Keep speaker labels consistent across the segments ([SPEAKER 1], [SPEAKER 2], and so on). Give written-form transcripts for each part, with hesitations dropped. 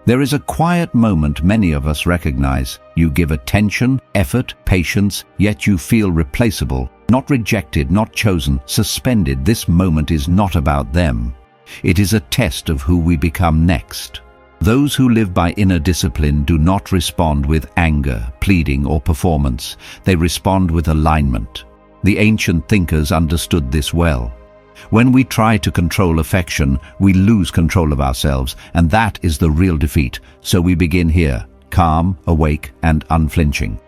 [SPEAKER 1] There is a quiet moment many of us recognize. You give attention, effort, patience, yet you feel replaceable, not rejected, not chosen, suspended. This moment is not about them. It is a test of who we become next. Those who live by inner discipline do not respond with anger, pleading, or performance. They respond with alignment. The ancient thinkers understood this well. When we try to control affection, we lose control of ourselves, and that is the real defeat. So we begin here, calm, awake, and unflinching.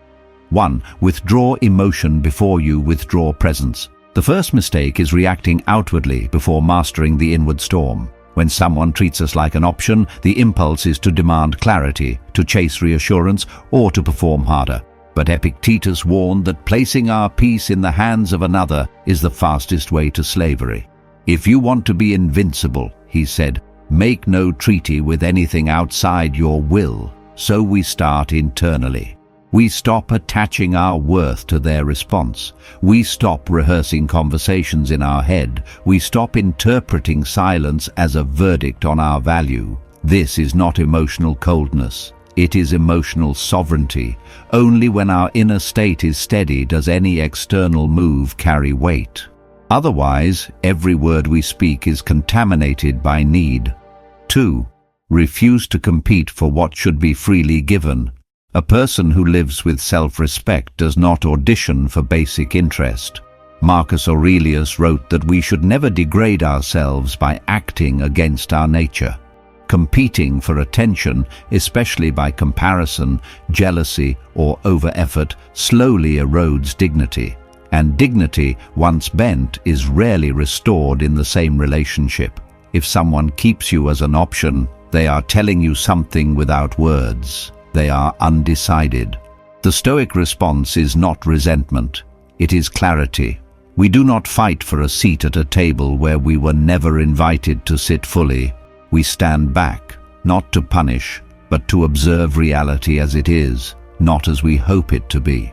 [SPEAKER 1] 1. Withdraw emotion before you withdraw presence. The first mistake is reacting outwardly before mastering the inward storm. When someone treats us like an option, the impulse is to demand clarity, to chase reassurance, or to perform harder. But Epictetus warned that placing our peace in the hands of another is the fastest way to slavery. If you want to be invincible, he said, make no treaty with anything outside your will. So we start internally. We stop attaching our worth to their response. We stop rehearsing conversations in our head. We stop interpreting silence as a verdict on our value. This is not emotional coldness. It is emotional sovereignty. Only when our inner state is steady does any external move carry weight. Otherwise, every word we speak is contaminated by need. 2. Refuse to compete for what should be freely given. A person who lives with self-respect does not audition for basic interest. Marcus Aurelius wrote that we should never degrade ourselves by acting against our nature. Competing for attention, especially by comparison, jealousy, or over-effort, slowly erodes dignity. And dignity, once bent, is rarely restored in the same relationship. If someone keeps you as an option, they are telling you something without words. They are undecided. The Stoic response is not resentment. It is clarity. We do not fight for a seat at a table where we were never invited to sit fully. We stand back, not to punish, but to observe reality as it is, not as we hope it to be.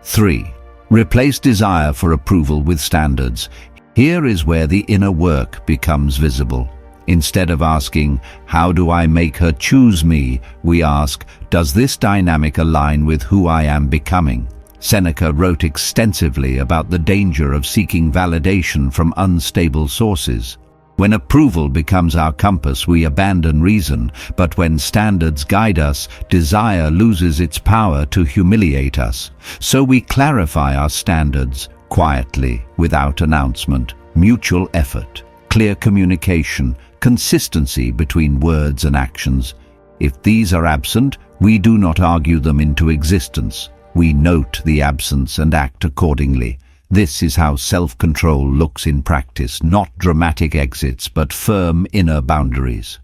[SPEAKER 1] 3. Replace desire for approval with standards. Here is where the inner work becomes visible. Instead of asking, how do I make her choose me, we ask, does this dynamic align with who I am becoming? Seneca wrote extensively about the danger of seeking validation from unstable sources. When approval becomes our compass, we abandon reason, but when standards guide us, desire loses its power to humiliate us. So we clarify our standards, quietly, without announcement. Mutual effort, clear communication, consistency between words and actions. If these are absent, we do not argue them into existence. We note the absence and act accordingly. This is how self-control looks in practice, not dramatic exits, but firm inner boundaries.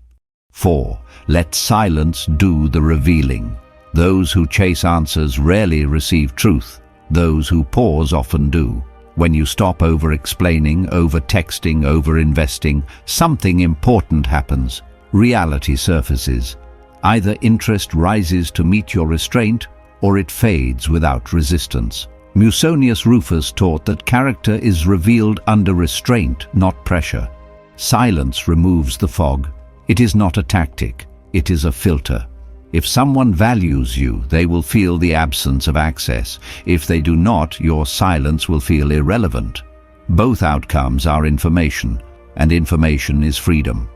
[SPEAKER 1] 4. Let silence do the revealing. Those who chase answers rarely receive truth. Those who pause often do. When you stop over-explaining, over-texting, over-investing, something important happens. Reality surfaces. Either interest rises to meet your restraint, or it fades without resistance. Musonius Rufus taught that character is revealed under restraint, not pressure. Silence removes the fog. It is not a tactic, it is a filter. If someone values you, they will feel the absence of access. If they do not, your silence will feel irrelevant. Both outcomes are information, and information is freedom.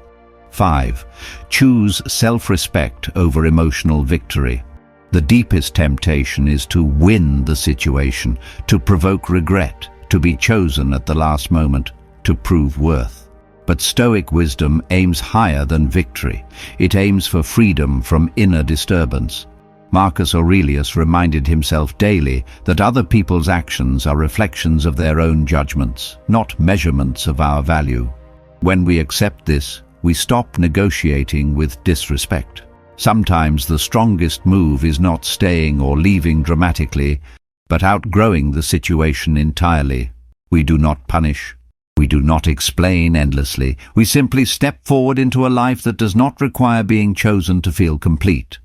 [SPEAKER 1] 5. Choose self-respect over emotional victory. The deepest temptation is to win the situation, to provoke regret, to be chosen at the last moment, to prove worth. But Stoic wisdom aims higher than victory. It aims for freedom from inner disturbance. Marcus Aurelius reminded himself daily that other people's actions are reflections of their own judgments, not measurements of our value. When we accept this, we stop negotiating with disrespect. Sometimes the strongest move is not staying or leaving dramatically, but outgrowing the situation entirely. We do not punish. We do not explain endlessly. We simply step forward into a life that does not require being chosen to feel complete.